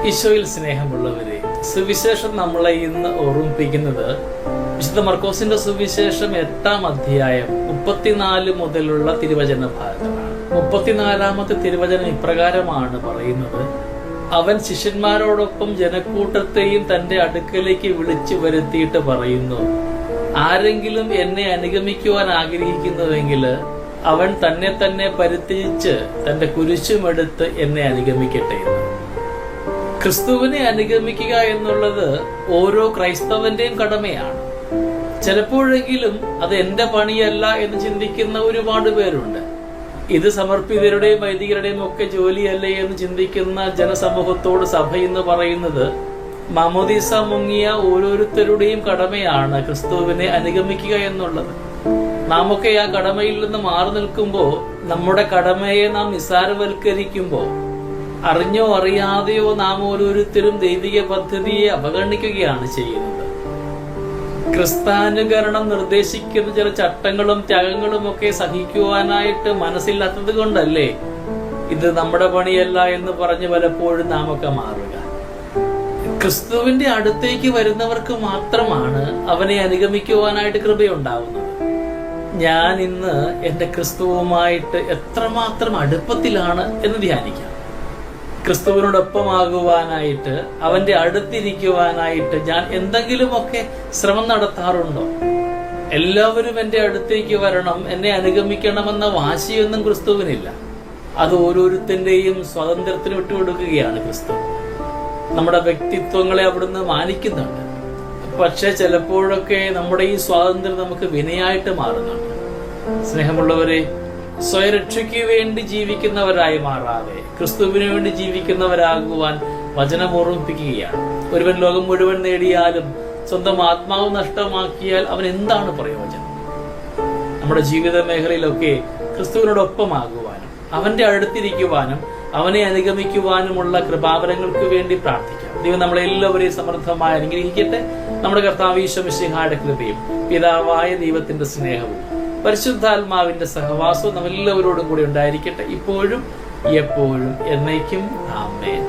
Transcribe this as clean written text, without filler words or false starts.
ഈശോയിൽ സ്നേഹമുള്ളവരെ, സുവിശേഷം നമ്മളെ ഇന്ന് ഓർമ്മിപ്പിക്കുന്നത് വിശുദ്ധ മർക്കോസിന്റെ സുവിശേഷം 8-ാം അധ്യായം 34 മുതലുള്ള തിരുവചന ഭാഗങ്ങളാണ്. 34-ാമത്തെ തിരുവചനം ഇപ്രകാരമാണ് പറയുന്നത്: അവൻ ശിഷ്യന്മാരോടൊപ്പം ജനക്കൂട്ടത്തെയും തന്റെ അടുക്കലേക്ക് വിളിച്ചു വരുത്തിയിട്ട് പറയുന്നു, ആരെങ്കിലും എന്നെ അനുഗമിക്കുവാൻ ആഗ്രഹിക്കുന്നുവെങ്കിൽ അവൻ തന്നെ തന്നെ പരിത്യജിച്ച് തന്റെ കുരിശുമെടുത്ത് എന്നെ അനുഗമിക്കട്ടെ എന്ന്. ക്രിസ്തുവിനെ അനുഗമിക്കുക എന്നുള്ളത് ഓരോ ക്രൈസ്തവന്റെയും കടമയാണ്. ചിലപ്പോഴെങ്കിലും അത് എന്റെ പണിയല്ല എന്ന് ചിന്തിക്കുന്ന ഒരുപാട് പേരുണ്ട്. ഇത് സമർപ്പിതരുടെയും വൈദികരുടെയും ഒക്കെ ജോലിയല്ലേ എന്ന് ചിന്തിക്കുന്ന ജനസമൂഹത്തോട് സഭ എന്ന് പറയുന്നത്, മാമോദീസ മുങ്ങിയ ഓരോരുത്തരുടെയും കടമയാണ് ക്രിസ്തുവിനെ അനുഗമിക്കുക എന്നുള്ളത്. നാം ഒക്കെ ആ കടമയിൽ നിന്ന് മാറി നിൽക്കുമ്പോൾ, നമ്മുടെ കടമയെ നാം നിസ്സാരവൽക്കരിക്കുമ്പോൾ, അറിഞ്ഞോ അറിയാതെയോ നാം ഓരോരുത്തരും ദൈവിക പദ്ധതിയെ അവഗണിക്കുകയാണ് ചെയ്യുന്നത്. ക്രിസ്താനുകരണം നിർദ്ദേശിക്കുന്ന ചില ചട്ടങ്ങളും ത്യാഗങ്ങളും ഒക്കെ സഹിക്കുവാനായിട്ട് മനസ്സില്ലാത്തത് കൊണ്ടല്ലേ ഇത് നമ്മുടെ പണിയല്ല എന്ന് പറഞ്ഞ് പലപ്പോഴും നാം ഒക്കെ മാറുക. ക്രിസ്തുവിന്റെ അടുത്തേക്ക് വരുന്നവർക്ക് മാത്രമാണ് അവനെ അനുഗമിക്കുവാനായിട്ട് കൃപയുണ്ടാവുന്നത്. ഞാൻ ഇന്ന് എന്റെ ക്രിസ്തുവുമായിട്ട് എത്രമാത്രം അടുപ്പത്തിലാണ് എന്ന് ധ്യാനിക്കാം. ക്രിസ്തുവിനോടൊപ്പമാകുവാനായിട്ട്, അവന്റെ അടുത്തിരിക്കുവാനായിട്ട് ഞാൻ എന്തെങ്കിലുമൊക്കെ ശ്രമം നടത്താറുണ്ടോ? എല്ലാവരും എന്റെ അടുത്തേക്ക് വരണം, എന്നെ അനുഗമിക്കണമെന്ന വാശിയൊന്നും ക്രിസ്തുവിനില്ല. അത് ഓരോരുത്തന്റെയും സ്വാതന്ത്ര്യത്തിന് വിട്ടുകൊടുക്കുകയാണ് ക്രിസ്തു. നമ്മുടെ വ്യക്തിത്വങ്ങളെ അവിടുന്ന് മാനിക്കുന്നുണ്ട്. പക്ഷെ ചിലപ്പോഴൊക്കെ നമ്മുടെ ഈ സ്വാതന്ത്ര്യം നമുക്ക് വിനയായിട്ട് മാറുന്നുണ്ട്. സ്നേഹമുള്ളവരെ, സ്വയരക്ഷയ്ക്ക് വേണ്ടി ജീവിക്കുന്നവരായി മാറാതെ ക്രിസ്തുവിന് വേണ്ടി ജീവിക്കുന്നവരാകുവാൻ വചനം ഓർമ്മിപ്പിക്കുകയാണ്. ഒരുവൻ ലോകം മുഴുവൻ നേടിയാലും സ്വന്തം ആത്മാവ് നഷ്ടമാക്കിയാൽ അവൻ എന്താണ് പ്രയോജനം? നമ്മുടെ ജീവിത മേഖലയിലൊക്കെ ക്രിസ്തുവിനോടൊപ്പമാകുവാനും അവന്റെ അടുത്തിരിക്കുവാനും അവനെ അനുഗമിക്കുവാനുമുള്ള കൃപാവരങ്ങൾക്ക് വേണ്ടി പ്രാർത്ഥിക്കാം. ദൈവം നമ്മളെല്ലാവരെയും സമൃദ്ധമായി അനുഗ്രഹിക്കട്ടെ. നമ്മുടെ കർത്താവ് ഈശോ മിശിഹായുടെ കൃപയും പിതാവായ ദൈവത്തിന്റെ സ്നേഹവും പരിശുദ്ധാത്മാവിന്റെ സഹവാസവും നമ്മളെല്ലാവരോടും കൂടി ഉണ്ടായിരിക്കട്ടെ, ഇപ്പോഴും എപ്പോഴും എന്നേക്കും. ആമേൻ.